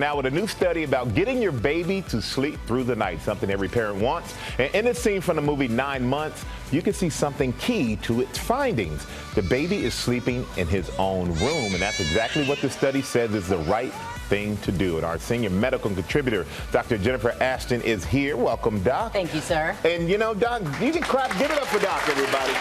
Now with a new study about getting your baby to sleep through the night, something every parent wants. And in a scene from the movie 9 Months, you can see something key to its findings. The baby is sleeping in his own room, and that's exactly what the study says is the right thing to do. And our senior medical contributor, Dr. Jennifer Ashton, is here. Welcome, Doc. Thank you, sir. And you know, Doc, you can clap, give it up for Doc, everybody.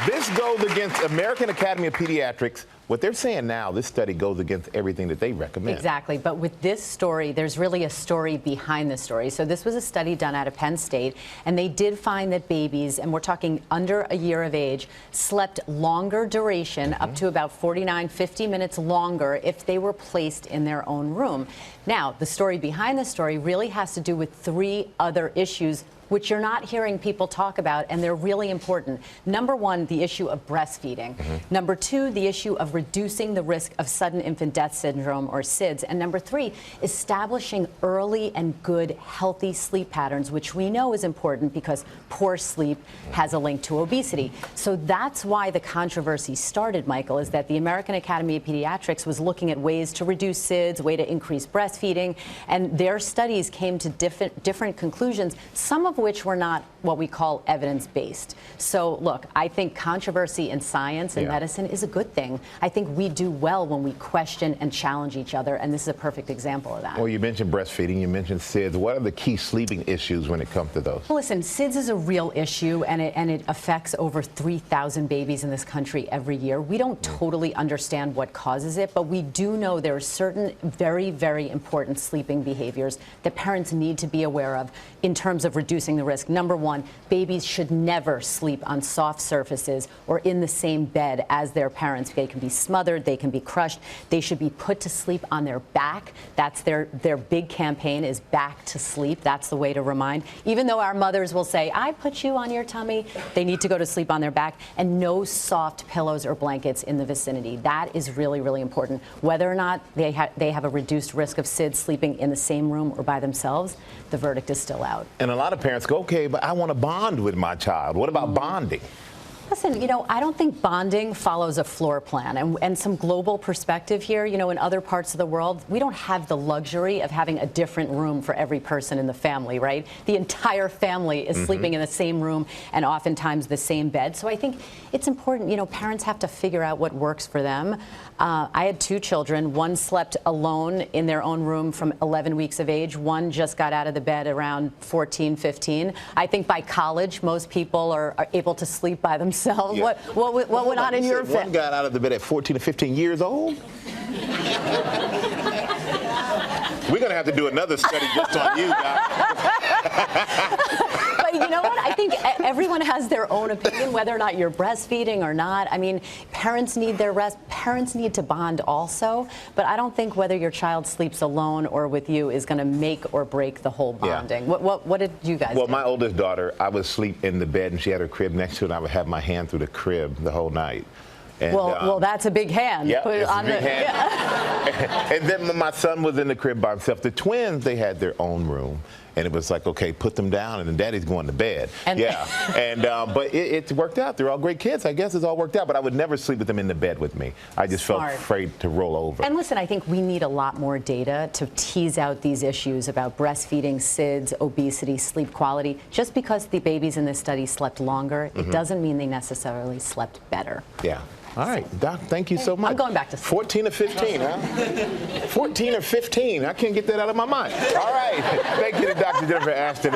This goes against American Academy of Pediatrics. What they're saying now, this study goes against everything that they recommend. Exactly. But with this story, there's really a story behind the story. So this was a study done out of Penn State, and they did find that babies, and we're talking under a year of age, slept longer duration, up to about 49, 50 minutes longer if they were placed in their own room. Now, the story behind the story really has to do with 3 other issues which you're not hearing people talk about, and they're really important. Number 1, the issue of breastfeeding. Number 2, the issue of reducing the risk of sudden infant death syndrome, or SIDS. And number 3, establishing early and good, healthy sleep patterns, which we know is important because poor sleep has a link to obesity. So that's why the controversy started, Michael, is that the American Academy of Pediatrics was looking at ways to reduce SIDS, way to increase breastfeeding, and their studies came to different conclusions, some of which were not what we call evidence-based. So look, I think controversy in science and medicine is a good thing. I think we do well when we question and challenge each other, and this is a perfect example of that. Well, you mentioned breastfeeding, you mentioned SIDS. What are the key sleeping issues when it comes to those? Well, listen, SIDS is a real issue, and it affects over 3,000 babies in this country every year. We don't totally understand what causes it, but we do know there are certain very, very important sleeping behaviors that parents need to be aware of in terms of reducing the risk. Number 1, babies should never sleep on soft surfaces or in the same bed as their parents. They can be smothered, they can be crushed. They should be put to sleep on their back. That's their big campaign, is back to sleep. That's the way to remind. Even though our mothers will say, I put you on your tummy, they need to go to sleep on their back, and no soft pillows or blankets in the vicinity. That is really, really important. Whether or not they have a reduced risk of SIDS sleeping in the same room or by themselves, the verdict is still out. And a lot of parents go, okay, but I want to bond with my child. What about bonding? Listen, you know, I don't think bonding follows a floor plan, and some global perspective here. You know, in other parts of the world, we don't have the luxury of having a different room for every person in the family, right? The entire family is sleeping in the same room and oftentimes the same bed. So I think it's important, you know, parents have to figure out what works for them. I had 2 children. One slept alone in their own room from 11 weeks of age. One just got out of the bed around 14, 15. I think by college, most people are able to sleep by themselves. Yeah. What went on in your family? One got out of the bed at 14 or 15 years old? We're going to have to do another study just on you, Doc. But you know what? I think everyone has their own opinion, whether or not you're breastfeeding or not. I mean, parents need their rest. Parents need to bond also. But I don't think whether your child sleeps alone or with you is going to make or break the whole bonding. Yeah. What did you guys do? Well, my oldest daughter, I would sleep in the bed, and she had her crib next to it, and I would have my hand through the crib the whole night. And, well, that's a big hand. Yeah, Put it on a big hand. Yeah. And then when my son was in the crib by himself, the twins, they had their own room. And it was like, okay, put them down, and then daddy's going to bed. And but it worked out. They're all great kids. I guess it's all worked out. But I would never sleep with them in the bed with me. I just felt afraid to roll over. And listen, I think we need a lot more data to tease out these issues about breastfeeding, SIDS, obesity, sleep quality. Just because the babies in this study slept longer, it doesn't mean they necessarily slept better. Yeah. All right, Doc, thank you so much. I'm going back to sleep. 14 or 15, huh? 14 or 15. I can't get that out of my mind. All right. Thank you to Dr. Jennifer Ashton.